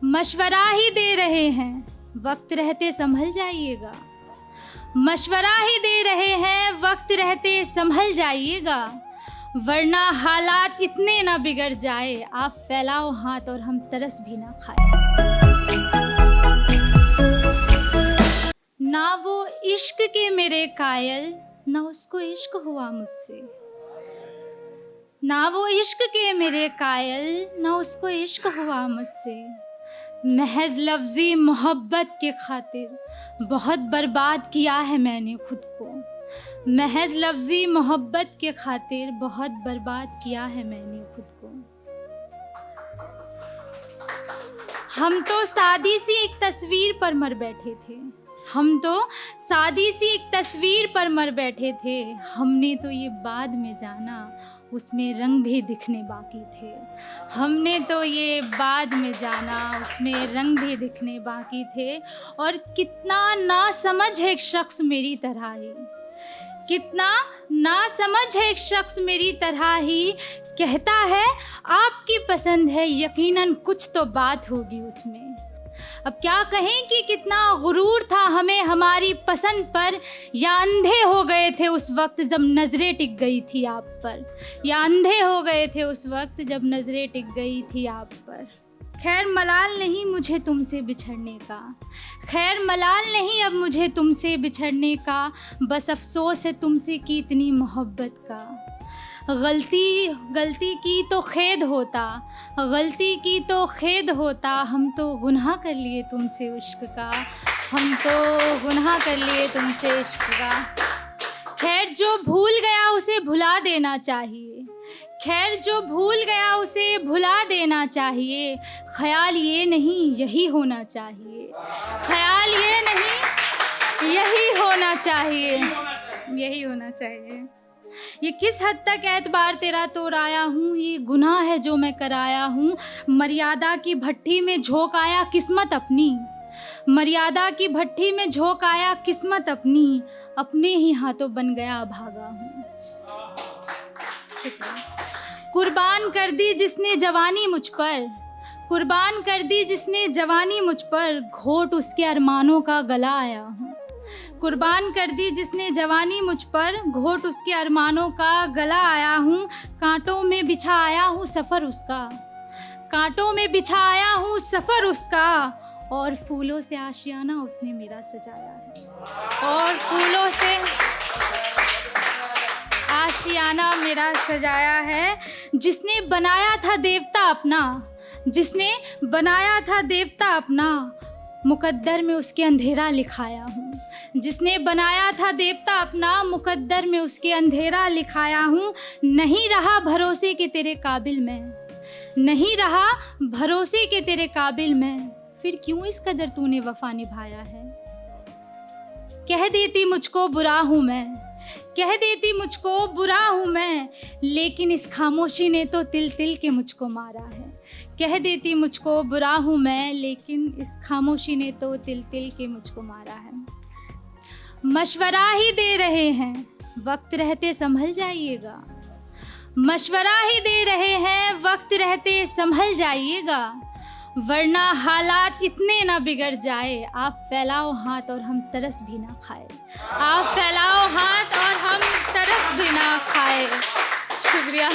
मशवरा ही दे रहे हैं, वक्त रहते संभल जाइएगा। मशवरा ही दे रहे हैं, वक्त रहते संभल जाइएगा, वरना हालात इतने ना बिगड़ जाए, आप फैलाओ हाथ और हम तरस भी ना खाए। ना वो इश्क के मेरे कायल, ना उसको इश्क हुआ मुझसे। ना वो इश्क के मेरे कायल, ना उसको इश्क हुआ मुझसे। महज लफ्ज़ी मोहब्बत के खातिर बहुत बर्बाद किया है मैंने खुद को। महज लफ्ज़ी मोहब्बत के खातिर बहुत बर्बाद किया है मैंने खुद को। हम तो सादी सी एक तस्वीर पर मर बैठे थे। हम तो सादी सी एक तस्वीर पर मर बैठे थे। हमने तो ये बाद में जाना, उसमें रंग भी दिखने बाकी थे। हमने तो ये बाद में जाना, उसमें रंग भी दिखने बाकी थे। और कितना नासमझ है एक शख्स मेरी तरह ही, कितना नासमझ है एक शख्स मेरी तरह ही। कहता है आपकी पसंद है, यकीनन कुछ तो बात होगी उसमें। अब क्या कहें कि कितना गुरूर था हमें हमारी पसंद पर, या अंधे हो गए थे उस वक्त जब नज़रें टिक गई थी आप पर, या अंधे हो गए थे उस वक्त जब नज़रें टिक गई थी आप पर। खैर मलाल नहीं मुझे तुमसे बिछड़ने का, खैर मलाल नहीं अब मुझे तुमसे बिछड़ने का, बस अफसोस है तुमसे की इतनी मोहब्बत का। गलती की तो खेद होता, गलती की तो खेद होता, हम तो गुनाह कर लिए तुमसे इश्क का, हम तो गुनाह कर लिए तुमसे इश्क का। खैर जो भूल गया उसे भुला देना चाहिए, खैर जो भूल गया उसे भुला देना चाहिए। ख्याल ये नहीं यही होना चाहिए, ख्याल ये नहीं यही होना चाहिए, यही होना चाहिए। ये किस हद तक एतबार तेरा तोड़ाया हूँ, ये गुनाह है जो मैं कराया हूँ। मर्यादा की भट्ठी में झोंक आया किस्मत अपनी, मर्यादा की भट्ठी में झोंक आया किस्मत अपनी, अपने ही हाथों बन गया भागा हूँ। कुर्बान कर दी जिसने जवानी मुझ पर, कुर्बान कर दी जिसने जवानी मुझ पर, घोट उसके अरमानों का गला आया हूँ। कुर्बान कर दी जिसने जवानी मुझ पर, घोट उसके अरमानों का गला आया हूँ। कांटों में बिछा आया हूँ सफ़र उसका, कांटों में बिछा आया हूँ सफ़र उसका, और फूलों से आशियाना उसने मेरा सजाया है, और फूलों से आशियाना मेरा सजाया है। जिसने बनाया था देवता अपना, जिसने बनाया था देवता अपना, मुकद्दर में उसके अंधेरा लिखाया हूँ। जिसने बनाया था देवता अपना, मुकद्दर में उसके अंधेरा लिखाया हूँ। नहीं रहा भरोसे के तेरे काबिल मैं, नहीं रहा भरोसे के तेरे काबिल मैं, फिर क्यों इस कदर तूने वफा निभाया है। कह देती मुझको बुरा हूँ मैं, कह देती मुझको बुरा हूँ मैं, लेकिन इस खामोशी ने तो तिल तिल के मुझको मारा है। कह देती मुझको बुरा हूँ मैं, लेकिन इस खामोशी ने तो तिल तिल के मुझको मारा है। मशवरा ही दे रहे हैं, वक्त रहते संभल जाइएगा। मशवरा ही दे रहे हैं, वक्त रहते संभल जाइएगा, वरना हालात इतने ना बिगड़ जाए, आप फैलाओ हाथ और हम तरस भी ना खाए। आप फैलाओ हाथ और हम तरस भी ना खाए। शुक्रिया।